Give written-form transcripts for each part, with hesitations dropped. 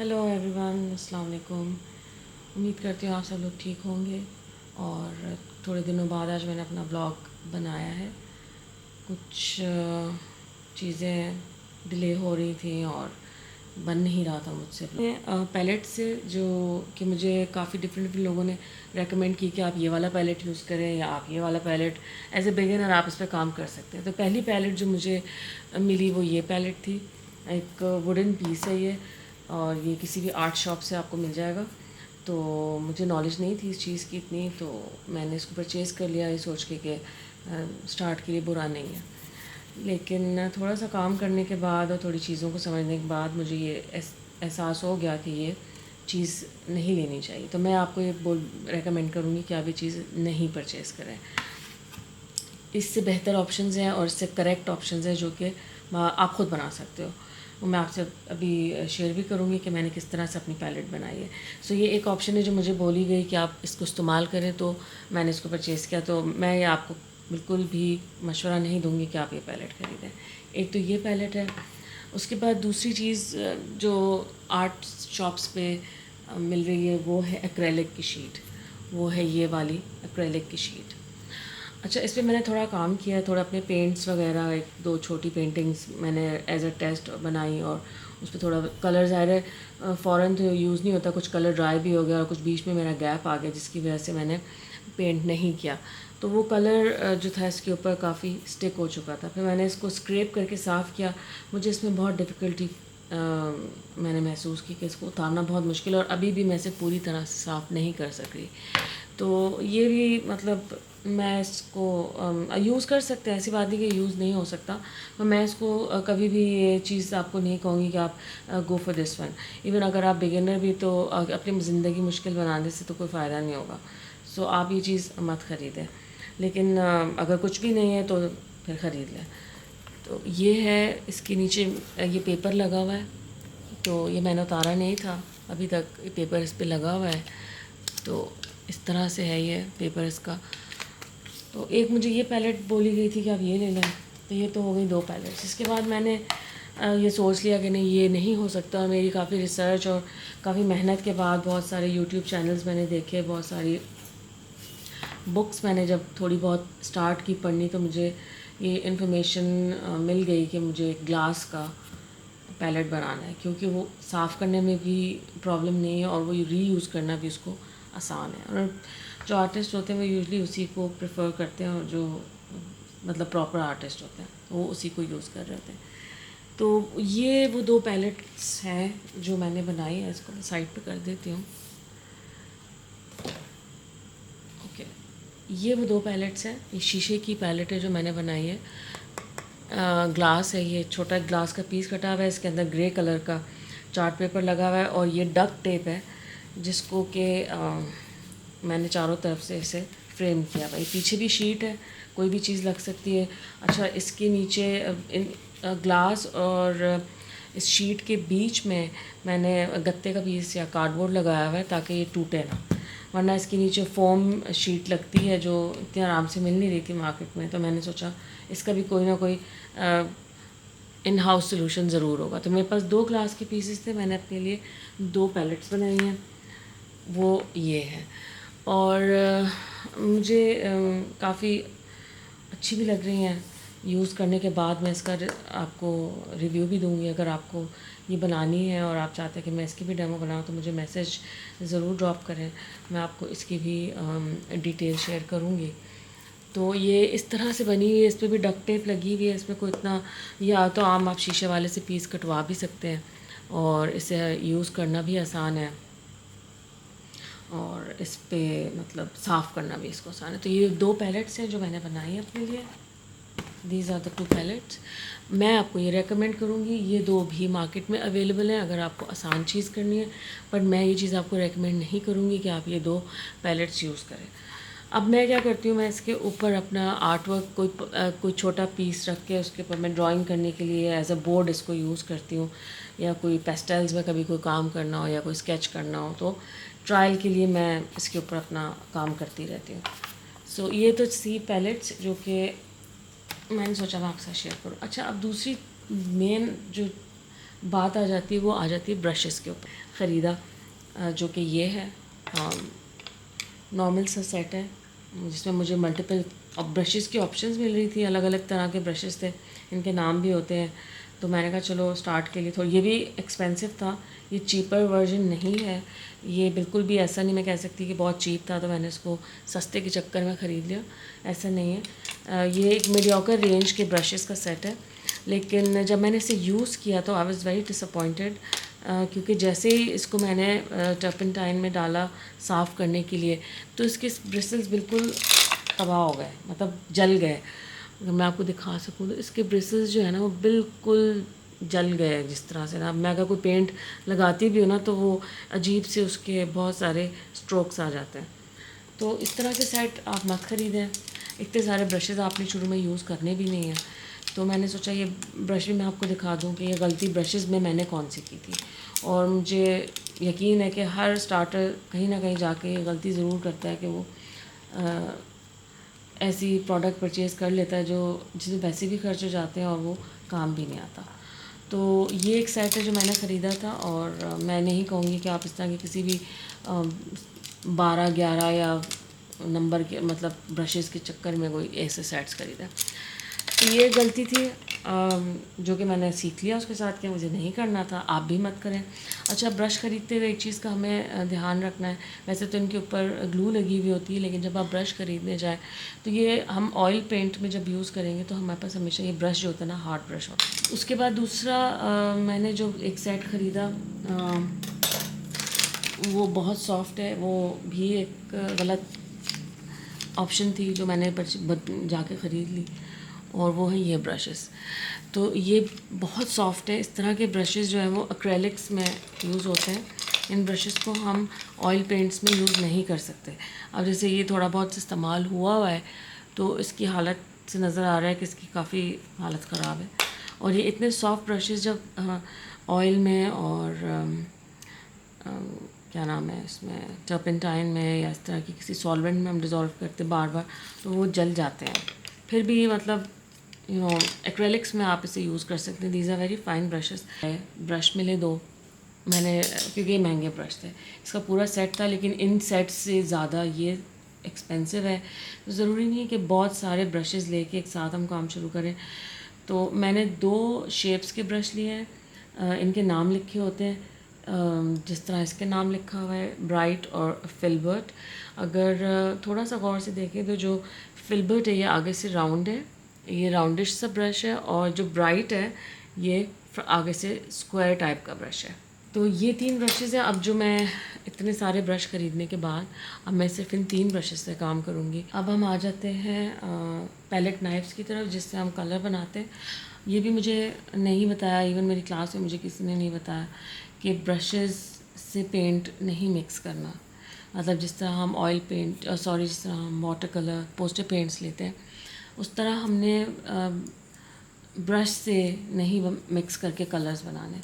Hello everyone, अस्सलाम वालेकुम। उम्मीद करती हूँ आप सब लोग ठीक होंगे। और थोड़े दिनों बाद आज मैंने अपना ब्लॉग बनाया है। कुछ चीज़ें डिले हो रही थी और बन नहीं रहा था मुझसे। पैलेट से जो कि मुझे काफ़ी डिफरेंट लोगों ने रेकमेंड की कि आप ये वाला पैलेट यूज़ करें या आप ये वाला पैलेट एज ए बिगिनर आप इस पर काम कर सकते हैं। तो पहली पैलेट जो मुझे मिली वो ये पैलेट थी। एक वुडन पीस है ये, और ये किसी भी आर्ट शॉप से आपको मिल जाएगा। तो मुझे नॉलेज नहीं थी इस चीज़ की इतनी, तो मैंने इसको परचेज़ कर लिया ये सोच के कि स्टार्ट के लिए बुरा नहीं है। लेकिन थोड़ा सा काम करने के बाद और थोड़ी चीज़ों को समझने के बाद मुझे ये एहसास हो गया कि ये चीज़ नहीं लेनी चाहिए। तो मैं आपको ये रेकमेंड करूँगी कि आप ये चीज़ नहीं परचेज़ करें। इससे बेहतर ऑप्शंस हैं और इससे करेक्ट ऑप्शंस हैं जो कि आप ख़ुद बना सकते हो। वो मैं आपसे अभी शेयर भी करूँगी कि मैंने किस तरह से अपनी पैलेट बनाई है। सो ये एक ऑप्शन है जो मुझे बोली गई कि आप इसको इस्तेमाल करें, तो मैंने इसको परचेज़ किया। तो मैं ये आपको बिल्कुल भी मशवरा नहीं दूँगी कि आप ये पैलेट ख़रीदें। एक तो ये पैलेट है। उसके बाद दूसरी चीज़ जो आर्ट शॉप्स पे मिल रही है वो है एक्रेलिक की शीट। वो है ये वाली एक्रेलिक की शीट। अच्छा, इस पे मैंने थोड़ा काम किया, थोड़ा अपने पेंट्स वगैरह, एक दो छोटी पेंटिंग्स मैंने एज अ टेस्ट बनाई, और उस पर थोड़ा कलर ज़ाहिर है फ़ौरन तो यूज़ नहीं होता, कुछ कलर ड्राई भी हो गया और कुछ बीच में मेरा गैप आ गया जिसकी वजह से मैंने पेंट नहीं किया। तो वो कलर जो था इसके ऊपर काफ़ी स्टिक हो चुका था। फिर मैंने इसको स्क्रैप करके साफ़ किया। मुझे इसमें बहुत डिफ़िकल्टी मैंने महसूस की कि इसको उतारना बहुत मुश्किल है और अभी भी मैं इसे पूरी तरह से साफ़ नहीं कर सक रही। तो ये भी मतलब मैं इसको यूज़ कर सकते हैं, ऐसी बात नहीं कि यूज़ नहीं हो सकता, पर मैं इसको कभी भी ये चीज़ आपको नहीं कहूँगी कि आप go for this one. Even अगर आप बिगिनर भी, तो अपनी ज़िंदगी मुश्किल बनाने से तो कोई फ़ायदा नहीं होगा। सो आप ये चीज़ मत ख़रीदें। लेकिन अगर कुछ भी नहीं है तो फिर ख़रीद लें। तो ये है, इसके नीचे ये पेपर लगा हुआ है। तो ये मैंने उतारा नहीं था अभी तक, ये पेपर इस पे लगा हुआ है। तो इस तरह से है ये पेपर इसका। तो एक मुझे ये पैलेट बोली गई थी कि आप ये ले लें, तो ये तो हो गई दो पैलेट्स। इसके बाद मैंने ये सोच लिया कि नहीं, ये नहीं हो सकता। और मेरी काफ़ी रिसर्च और काफ़ी मेहनत के बाद बहुत सारे यूट्यूब चैनल्स मैंने देखे, बहुत सारी बुक्स मैंने जब थोड़ी बहुत स्टार्ट की पढ़नी, तो मुझे ये इन्फॉर्मेशन मिल गई कि मुझे ग्लास का पैलेट बनाना है, क्योंकि वो साफ़ करने में भी प्रॉब्लम नहीं है और वो रीयूज़ करना भी उसको आसान है। और जो आर्टिस्ट होते हैं वो यूजली उसी को प्रेफर करते हैं, और जो मतलब प्रॉपर आर्टिस्ट होते हैं वो उसी को यूज़ कर रहे होते हैं। तो ये वो दो पैलेट्स हैं जो मैंने बनाई है। इसको मैं साइड पे कर देती हूँ। ओके, ये वो दो पैलेट्स हैं। ये शीशे की पैलेट है जो मैंने बनाई है। ग्लास है, ये छोटा ग्लास का पीस कटा हुआ है, इसके अंदर ग्रे कलर का चार्ट पेपर लगा हुआ है, और ये डक टेप है जिसको कि मैंने चारों तरफ से इसे फ्रेम किया। भाई पीछे भी शीट है, कोई भी चीज़ लग सकती है। अच्छा, इसके नीचे इन ग्लास और इस शीट के बीच में मैंने गत्ते का पीस या कार्डबोर्ड लगाया हुआ है ताकि ये टूटे ना, वरना इसके नीचे फोम शीट लगती है जो इतनी आराम से मिल नहीं रही थी मार्केट में। तो मैंने सोचा इसका भी कोई ना कोई इन हाउस सोल्यूशन ज़रूर होगा। तो मेरे पास दो ग्लास के पीसेस थे, मैंने अपने लिए दो पैलेट्स बनाई हैं, वो ये है। और मुझे काफ़ी अच्छी भी लग रही हैं। यूज़ करने के बाद मैं इसका आपको रिव्यू भी दूँगी। अगर आपको ये बनानी है और आप चाहते हैं कि मैं इसकी भी डेमो बनाऊँ, तो मुझे मैसेज ज़रूर ड्रॉप करें, मैं आपको इसकी भी डिटेल शेयर करूँगी। तो ये इस तरह से बनी हुई है, इस पर भी डक्ट टेप लगी हुई है। इसमें कोई इतना, या तो आम आप शीशे वाले से पीस कटवा भी सकते हैं, और इसे यूज़ करना भी आसान है, और इस पे मतलब साफ़ करना भी इसको आसान है। तो ये दो पैलेट्स हैं जो मैंने बनाई है अपने लिए। These are the two palettes. मैं आपको ये रेकमेंड करूँगी, ये दो भी मार्केट में अवेलेबल हैं अगर आपको आसान चीज़ करनी है, पर मैं ये चीज़ आपको रेकमेंड नहीं करूँगी कि आप ये दो पैलेट्स यूज़ करें। अब मैं क्या करती हूँ, मैं इसके ऊपर अपना आर्ट वर्क कोई छोटा पीस रख के उसके ऊपर मैं ड्राइंग करने के लिए एज अ बोर्ड इसको यूज़ करती हूँ, या कोई पेस्टल्स में कभी कोई काम करना हो या कोई स्केच करना हो, तो ट्रायल के लिए मैं इसके ऊपर अपना काम करती रहती हूँ। सो ये तो सी पैलेट्स जो कि मैंने सोचा मैं आपके साथ शेयर करूँ। अच्छा, अब दूसरी मेन जो बात आ जाती है वो आ जाती है ब्रशेस के ऊपर। ख़रीदा जो कि ये है। नॉर्मल सा सेट है जिसमें मुझे मल्टीपल ब्रशेज़ की ऑप्शंस मिल रही थी, अलग अलग तरह के ब्रशेज़ थे, इनके नाम भी होते हैं। तो मैंने कहा चलो स्टार्ट के लिए थोड़ा, ये भी एक्सपेंसिव था, ये चीपर वर्जन नहीं है, ये बिल्कुल भी ऐसा नहीं मैं कह सकती कि बहुत चीप था तो मैंने इसको सस्ते के चक्कर में ख़रीद लिया, ऐसा नहीं है। ये एक मीडियोकर रेंज के ब्रशेज़ का सेट है, लेकिन जब मैंने इसे यूज़ किया तो आई वाज़ वेरी डिसअपॉइंटेड, क्योंकि जैसे ही इसको मैंने टर्पेंटाइन में डाला साफ़ करने के लिए तो इसके ब्रिसल्स बिल्कुल तबाह हो गए, मतलब जल गए। अगर मैं आपको दिखा सकूँ तो इसके ब्रिसल्स जो है ना वो बिल्कुल जल गए जिस तरह से ना, मैं अगर कोई पेंट लगाती भी हूँ ना तो वो अजीब से उसके बहुत सारे स्ट्रोक्स आ जाते हैं। तो इस तरह के सेट आप मत ख़रीदें, इतने सारे ब्रशेज़ आपने शुरू में यूज़ करने भी नहीं हैं। तो मैंने सोचा ये ब्रश भी मैं आपको दिखा दूँ कि ये गलती ब्रशेज़ में मैंने कौन सी की थी, और मुझे यकीन है कि हर स्टार्टर कहीं ना कहीं जाके ये गलती ज़रूर करता है कि वो ऐसी प्रोडक्ट परचेज़ कर लेता है जो जिसमें पैसे भी खर्च हो जाते हैं और वो काम भी नहीं आता। तो ये एक सेट है जो मैंने ख़रीदा था, और मैं नहीं कहूँगी कि आप इस तरह के किसी भी 12-11 या नंबर के मतलब ब्रशेज़ के चक्कर में कोई ऐसे सेट्स ख़रीदा। तो ये गलती थी जो कि मैंने सीख लिया उसके साथ कि मुझे नहीं करना था, आप भी मत करें। अच्छा, ब्रश ख़रीदते हुए एक चीज़ का हमें ध्यान रखना है, वैसे तो इनके ऊपर ग्लू लगी हुई होती है, लेकिन जब आप ब्रश ख़रीदने जाएँ तो ये हम ऑयल पेंट में जब यूज़ करेंगे तो हमारे पास हमेशा ये ब्रश जो होता है ना हार्ड ब्रश होता है। उसके बाद दूसरा मैंने जो एक सेट ख़रीदा वो बहुत सॉफ्ट है, वो भी एक गलत ऑप्शन थी जो मैंने जाके ख़रीद ली, और वो है ये ब्रशेस। तो ये बहुत सॉफ्ट है, इस तरह के ब्रशेस जो है वो एक्रेलिक्स में यूज़ होते हैं, इन ब्रशेस को हम ऑयल पेंट्स में यूज़ नहीं कर सकते। अब जैसे ये थोड़ा बहुत इस्तेमाल हुआ है तो इसकी हालत से नज़र आ रहा है कि इसकी काफ़ी हालत ख़राब है। और ये इतने सॉफ्ट ब्रशेस जब ऑयल में और क्या नाम है इसमें टर्पेंटाइन में या इस तरह की किसी सॉल्वेंट में हम डिज़ोल्व करते बार बार तो वो जल जाते हैं। फिर भी मतलब एक्रेलिक्स में आप इसे यूज़ कर सकते हैं। These are very fine brushes. Brush मिले दो मैंने, क्योंकि ये महंगे ब्रश थे, इसका पूरा सेट था, लेकिन इन सेट से ज़्यादा ये एक्सपेंसिव है। तो ज़रूरी नहीं है कि बहुत सारे ब्रशेज़ लेके एक साथ हम काम शुरू करें। तो मैंने 2 शेप्स के ब्रश लिए हैं, इनके नाम लिखे होते हैं, जिस तरह इसके नाम लिखा हुआ है ब्राइट और फिल्बर्ट। अगर थोड़ा सा गौर से देखें तो जो फिल्बर्ट है ये आगे से राउंड है, ये राउंडिश सा ब्रश है, और जो ब्राइट है ये आगे से स्क्वायर टाइप का ब्रश है। तो ये 3 ब्रशेज़ हैं। अब जो मैं इतने सारे ब्रश ख़रीदने के बाद अब मैं सिर्फ इन 3 ब्रशेज़ से काम करूँगी। अब हम आ जाते हैं पैलेट नाइफ्स की तरफ, जिससे हम कलर बनाते हैं। ये भी मुझे नहीं बताया, इवन मेरी क्लास में मुझे किसी ने नहीं बताया कि ब्रशेज़ से पेंट नहीं मिक्स करना। मतलब जिस तरह हम ऑयल पेंट जिस तरह हम वाटर कलर पोस्टर पेंट्स लेते हैं, उस तरह हमने ब्रश से नहीं मिक्स करके कलर्स बनाने।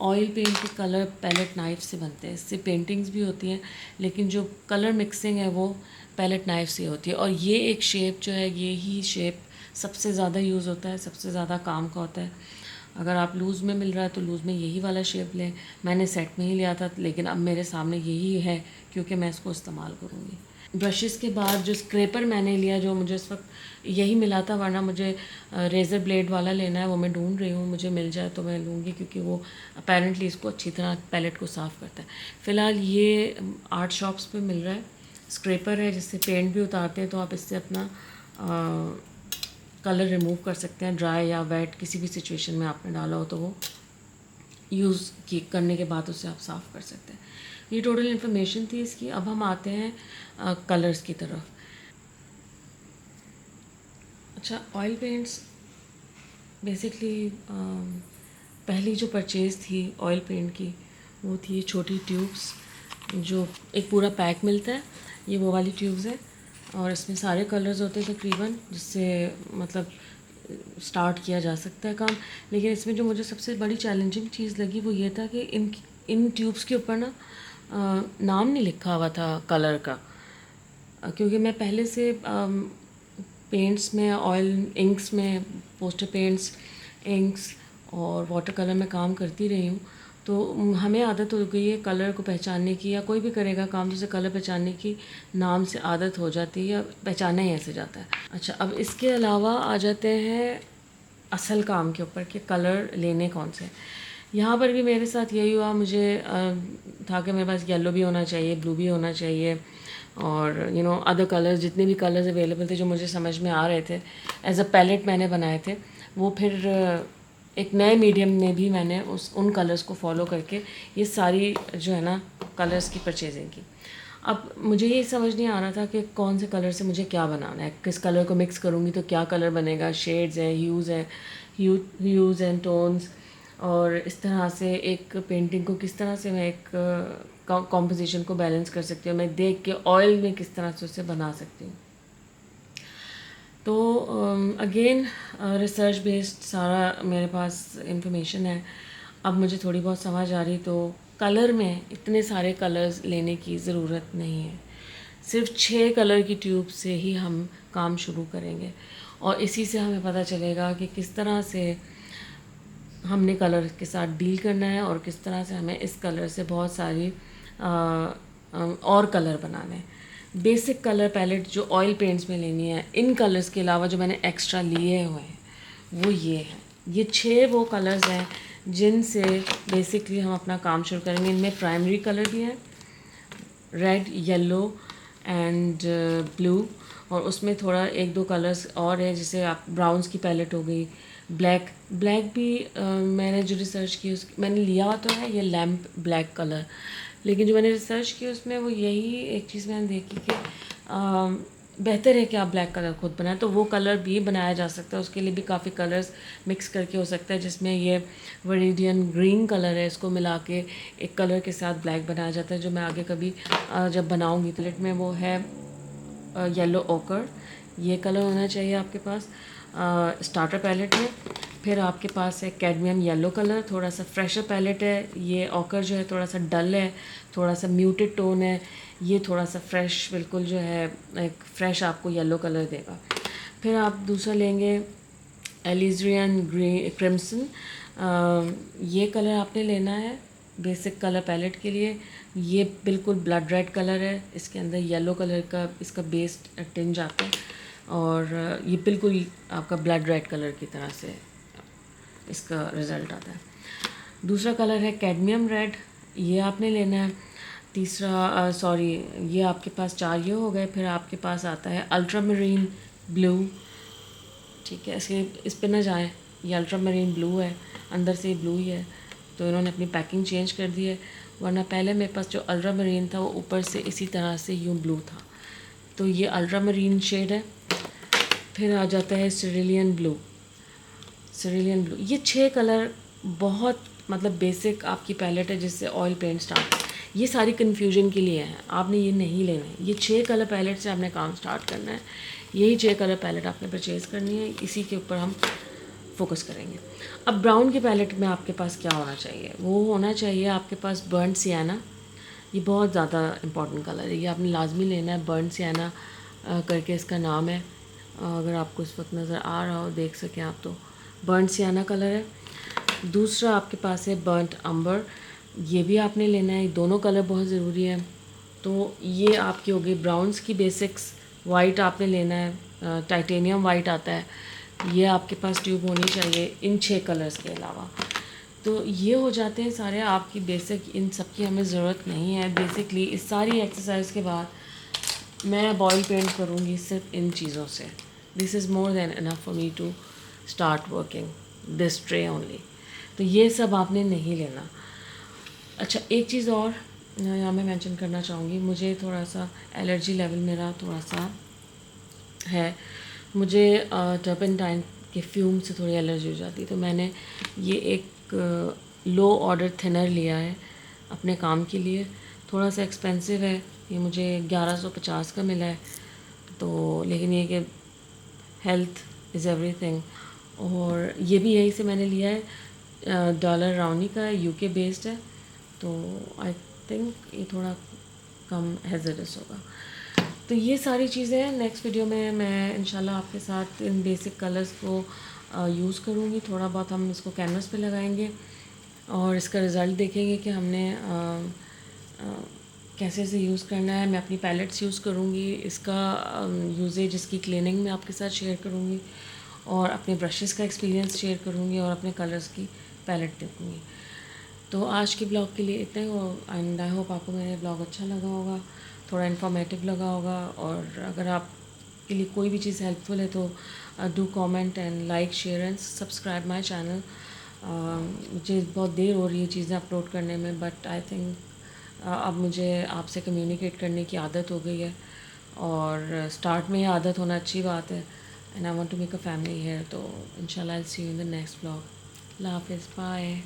ऑयल पेंट के कलर पैलेट नाइफ से बनते हैं, इससे पेंटिंग्स भी होती हैं, लेकिन जो कलर मिक्सिंग है वो पैलेट नाइफ से होती है। और ये एक शेप जो है, ये ही शेप सबसे ज़्यादा यूज़ होता है, सबसे ज़्यादा काम का होता है। अगर आप लूज़ में मिल रहा है तो लूज़ में यही वाला शेप लें। मैंने सेट में ही लिया था, लेकिन अब मेरे सामने यही है क्योंकि मैं इसको इस्तेमाल करूँगी। ब्रशेज़ के बाद जो स्क्रैपर मैंने लिया, जो मुझे इस वक्त यही मिला था, वरना मुझे रेज़र ब्लेड वाला लेना है, वो मैं ढूंढ रही हूँ, मुझे मिल जाए तो मैं लूँगी, क्योंकि वो अपेरेंटली इसको अच्छी तरह पैलेट को साफ़ करता है। फ़िलहाल ये आर्ट शॉप्स पे मिल रहा है, स्क्रैपर है जिससे पेंट भी उतारते हैं, तो आप इससे अपना कलर रिमूव कर सकते हैं। ड्राई या वेट किसी भी सिचुएशन में आपने डाला हो तो वो यूज़ करने के बाद उसे आप साफ़ कर सकते हैं। ये टोटल इन्फॉर्मेशन थी इसकी। अब हम आते हैं कलर्स की तरफ। अच्छा, ऑयल पेंट्स बेसिकली पहली जो परचेज़ थी ऑयल पेंट की वो थी छोटी ट्यूब्स, जो एक पूरा पैक मिलता है, ये वो वाली ट्यूब्स है, और इसमें सारे कलर्स होते हैं तकरीबन, जिससे मतलब स्टार्ट किया जा सकता है काम। लेकिन इसमें जो मुझे सबसे बड़ी चैलेंजिंग चीज़ लगी वो ये था कि इन ट्यूब्स के ऊपर ना नाम नहीं लिखा हुआ था कलर का, क्योंकि मैं पहले से पेंट्स में, ऑयल इंक्स में, पोस्टर पेंट्स, इंक्स और वाटर कलर में काम करती रही हूँ, तो हमें आदत हो गई है कलर को पहचानने की, या कोई भी करेगा काम जैसे कलर पहचानने की नाम से आदत हो जाती है या पहचाना ही ऐसे जाता है। अच्छा, अब इसके अलावा आ जाते हैं असल काम के ऊपर कि कलर लेने कौन से। यहाँ पर भी मेरे साथ यही हुआ, मुझे था कि मेरे पास येलो भी होना चाहिए, ब्लू भी होना चाहिए, और अदर कलर्स, जितने भी कलर्स अवेलेबल थे जो मुझे समझ में आ रहे थे एज अ पैलेट मैंने बनाए थे, वो फिर एक नए मीडियम में भी मैंने उन कलर्स को फॉलो करके ये सारी जो है ना कलर्स की परचेजिंग की। अब मुझे ये समझ नहीं आ रहा था कि कौन से कलर से मुझे क्या बनाना है, किस कलर को मिक्स करूँगी तो क्या कलर बनेगा, शेड्स हैं, ह्यूज़ एंड टोन्स, और इस तरह से एक पेंटिंग को किस तरह से मैं एक कॉम्पोजिशन को बैलेंस कर सकती हूँ, मैं देख के ऑयल में किस तरह से उसे बना सकती हूँ। तो अगेन रिसर्च बेस्ड सारा मेरे पास इंफॉर्मेशन है। अब मुझे थोड़ी बहुत समझ आ रही, तो कलर में इतने सारे कलर्स लेने की ज़रूरत नहीं है, सिर्फ 6 कलर की ट्यूब से ही हम काम शुरू करेंगे, और इसी से हमें पता चलेगा कि किस तरह से हमने कलर के साथ डील करना है और किस तरह से हमें इस कलर से बहुत सारी और कलर बनाने हैं। बेसिक कलर पैलेट जो ऑयल पेंट्स में लेनी है, इन कलर्स के अलावा जो मैंने एक्स्ट्रा लिए हुए हैं वो ये हैं। ये 6 वो कलर्स हैं जिनसे बेसिकली हम अपना काम शुरू करेंगे। इनमें प्राइमरी कलर भी है, रेड, येलो एंड ब्लू, और उसमें थोड़ा 1-2 कलर्स और है, जैसे आप ब्राउन्स की पैलेट हो गई, ब्लैक भी मैंने जो रिसर्च की मैंने लिया हुआ तो है ये लैम्प ब्लैक कलर, लेकिन जो मैंने रिसर्च की उसमें वो यही एक चीज़ मैंने देखी कि बेहतर है कि आप ब्लैक कलर खुद बनाएं, तो वो कलर भी बनाया जा सकता है। उसके लिए भी काफ़ी कलर्स मिक्स करके हो सकता है, जिसमें ये वरीडियन ग्रीन कलर है, इसको मिला के एक कलर के साथ ब्लैक बनाया जाता है, जो मैं आगे कभी जब बनाऊँगी प्लेट में। वो है येलो ओकर, ये कलर होना चाहिए आपके पास स्टार्टर पैलेट में। फिर आपके पास है कैडमियम येलो कलर, थोड़ा सा फ्रेशर पैलेट है। ये ओकर जो है थोड़ा सा डल है, थोड़ा सा म्यूटेड टोन है, ये थोड़ा सा फ्रेश, बिल्कुल जो है एक फ्रेश आपको येलो कलर देगा। फिर आप दूसरा लेंगे एलिज़ियन ग्रीन क्रिम्सन, ये कलर आपने लेना है बेसिक कलर पैलेट के लिए। ये बिल्कुल ब्लड रेड कलर है, इसके अंदर येलो कलर का इसका बेस टिंज आता है, और ये बिल्कुल आपका ब्लड रेड कलर की तरह से इसका रिज़ल्ट आता है। दूसरा कलर है कैडमियम रेड, ये आपने लेना है। तीसरा ये आपके पास 4 ये हो गए। फिर आपके पास आता है अल्ट्रामरीन ब्लू, ठीक है, इस पे ना जाएं, ये अल्ट्रामरीन ब्लू है, अंदर से ब्लू ही है, तो इन्होंने अपनी पैकिंग चेंज कर दी है, वरना पहले मेरे पास जो अल्ट्रामरीन था वो ऊपर से इसी तरह से यूँ ब्लू था, तो ये अल्ट्रामरीन शेड है। फिर आ जाता है सिरिलियन ब्लू, ये 6 कलर बहुत मतलब बेसिक आपकी पैलेट है जिससे ऑयल पेंट स्टार्ट। ये सारी कन्फ्यूजन के लिए है, आपने ये नहीं लेना है, ये 6 कलर पैलेट से आपने काम स्टार्ट करना है। यही 6 कलर पैलेट आपने परचेज़ करनी है, इसी के ऊपर हम फोकस करेंगे। अब ब्राउन के पैलेट में आपके पास क्या होना चाहिए, वो होना चाहिए आपके पास बर्न्ट सियाना। ये बहुत ज़्यादा इम्पॉर्टेंट कलर है, ये आपने लाजमी लेना है। बर्न्ट सियाना करके इसका नाम है, अगर आपको इस वक्त नज़र आ रहा हो, देख सकें आप, तो बर्न्ट सियाना कलर है। दूसरा आपके पास है बर्न्ट अंबर, ये भी आपने लेना है। दोनों कलर बहुत ज़रूरी है। तो ये आपकी हो गई ब्राउन्स की बेसिक्स। वाइट आपने लेना है, टाइटेनियम वाइट आता है, ये आपके पास ट्यूब होनी चाहिए इन 6 कलर्स के अलावा। तो ये हो जाते हैं सारे आपकी बेसिक, इन सब की हमें ज़रूरत नहीं है। बेसिकली इस सारी एक्सरसाइज के बाद मैं ऑयल पेंट करूँगी सिर्फ इन चीज़ों से। This is more than enough for me to start working this tray only. तो ये सब आपने नहीं लेना। अच्छा, एक चीज़ और यहाँ मैं मेंशन करना चाहूँगी, मुझे थोड़ा सा एलर्जी लेवल मेरा थोड़ा सा है, मुझे टर्पेंटाइन के फ्यूम से थोड़ी एलर्जी हो जाती है। तो मैंने ये एक लो ऑर्डर थिनर लिया है अपने काम के लिए। थोड़ा सा एक्सपेंसिव है, ये मुझे 1150 का मिला है, तो लेकिन ये कि हेल्थ इज़ एवरीथिंग। और ये भी यही से मैंने लिया है, डॉलर राउनी का है, यूके बेस्ड है, तो आई थिंक ये थोड़ा कम हैज़र्डस होगा। तो ये सारी चीज़ें हैं। नेक्स्ट वीडियो में मैं इंशाल्लाह आपके साथ इन बेसिक कलर्स को यूज़ करूँगी। थोड़ा बहुत हम इसको कैनवस पे लगाएंगे, और इसका रिज़ल्ट देखेंगे कि हमने कैसे इसे यूज़ करना है। मैं अपनी पैलेट्स यूज़ करूँगी, इसका यूजेज इसकी क्लीनिंग में आपके साथ शेयर करूँगी, और अपने ब्रशेस का एक्सपीरियंस शेयर करूँगी, और अपने कलर्स की पैलेट देखूँगी। तो आज के ब्लॉग के लिए इतना ही, एंड आई होप आपको मेरा ब्लॉग अच्छा लगा होगा, थोड़ा इन्फॉर्मेटिव लगा होगा। और अगर आप के लिए कोई भी चीज़ हेल्पफुल है तो do comment and like share and subscribe my channel. मुझे बहुत देर हो रही है चीज़ें अपलोड करने में, बट आई थिंक अब मुझे आपसे कम्युनिकेट करने की आदत हो गई है, और स्टार्ट में ही आदत होना अच्छी बात है। And I want to make a family here. तो इंशाल्लाह I will see you in the next blog. अल्लाह हाफिज़, बाय।